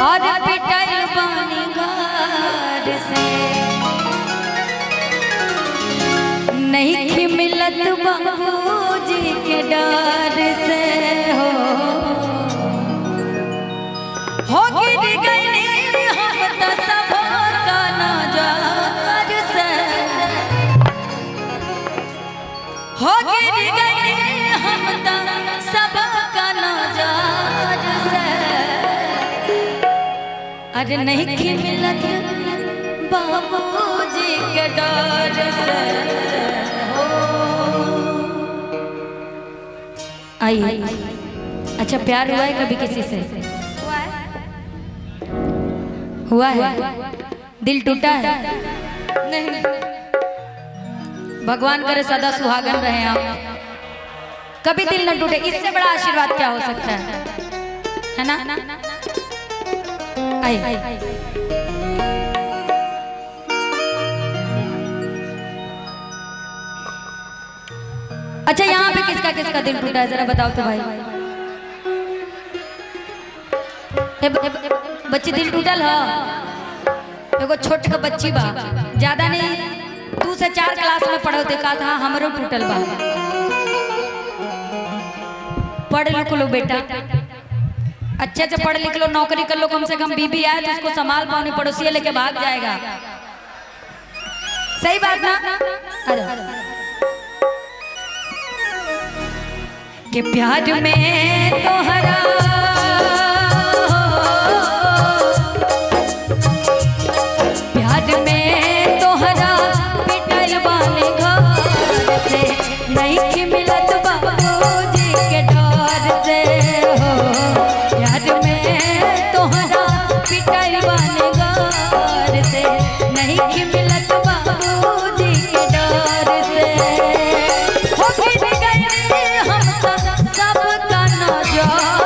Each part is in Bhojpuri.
और पिटल बानी घर से नहीं कि मिलत बाबूजी के डर से हो गिर गई हम तो सब का नजर से हो गिर गई हम तो सब का नजर से अरे नहीं कि मिलत बाबूजी के डर से आइए। अच्छा प्यार हुआ है कभी किसी से? हुआ है? दिल टूटा है? नहीं। भगवान करे सदा सुहागन रहे आप, कभी दिल न टूटे। इससे बड़ा आशीर्वाद क्या हो सकता है ना? आइए। अच्छा यहाँ पे किसका किसका दिल टूटा है जरा बताओ तो भाई। बच्ची दिल टूटल है? एगो छोट का बच्ची बा, ज्यादा नहीं 2 से 4 क्लास में पढ़ो, देखा था हमरो टूटल बा। पढ़ लिख लो बेटा, अच्छे से पढ़ लिख लो, नौकरी कर लो, कम से कम बीबी आए तो उसको संभाल पाओ, नहीं पड़ोसी लेके भाग जाएगा। सही बात ना? कि प्यार में तोहरा प्यार में तोहरा पिटल बानी घर से नहीं कि मिलत बाबूजी के डर से हो। प्यार में तोहरा पिटल बानी घर से नहीं कि मिलत बाबूजी के डर से हो। गिर गई हम सब का नजर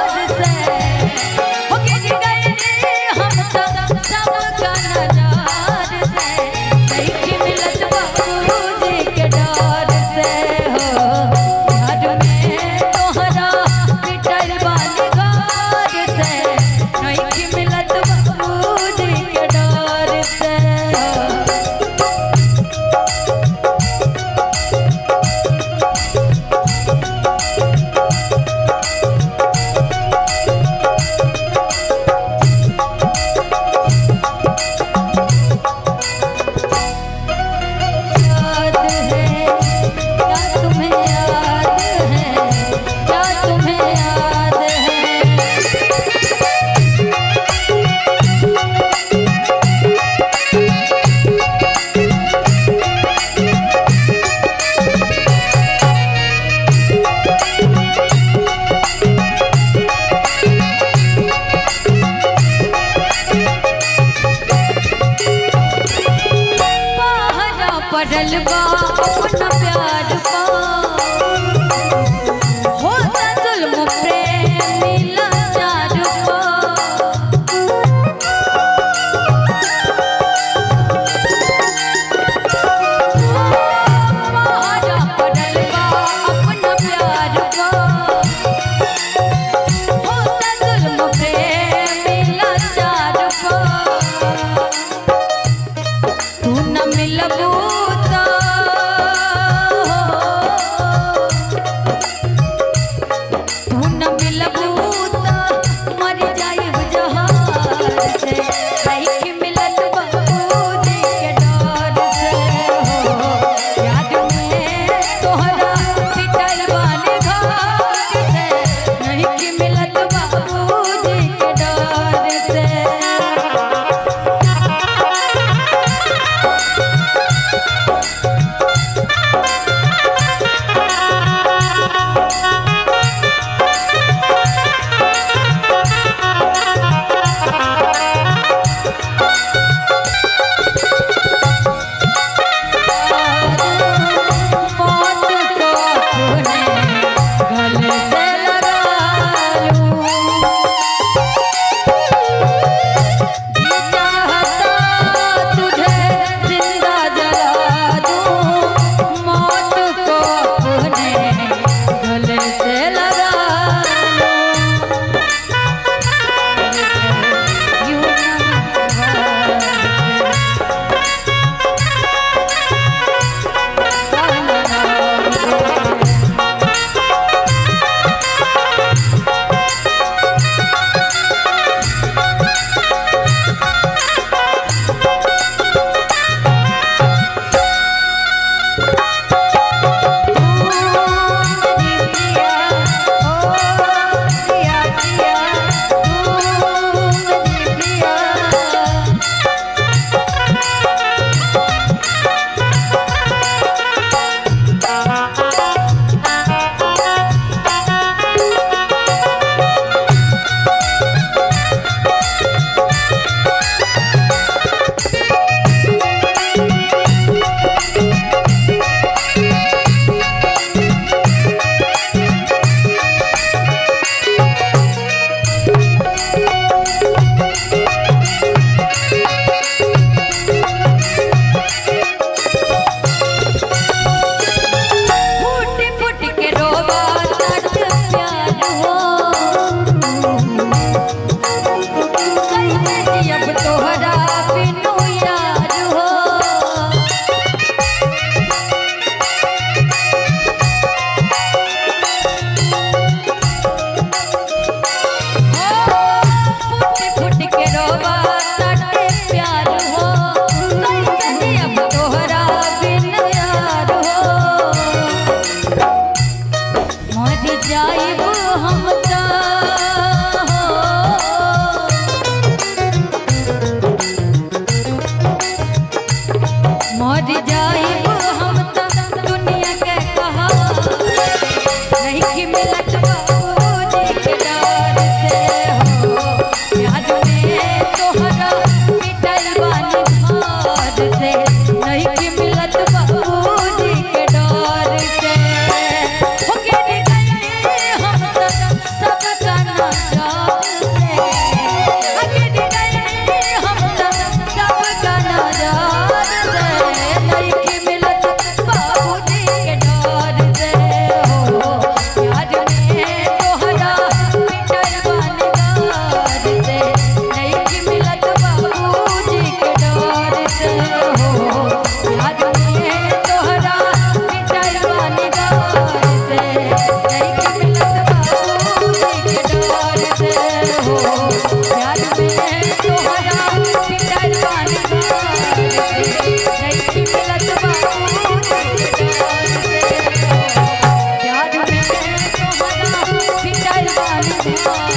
प्यार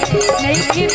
से नहीं कि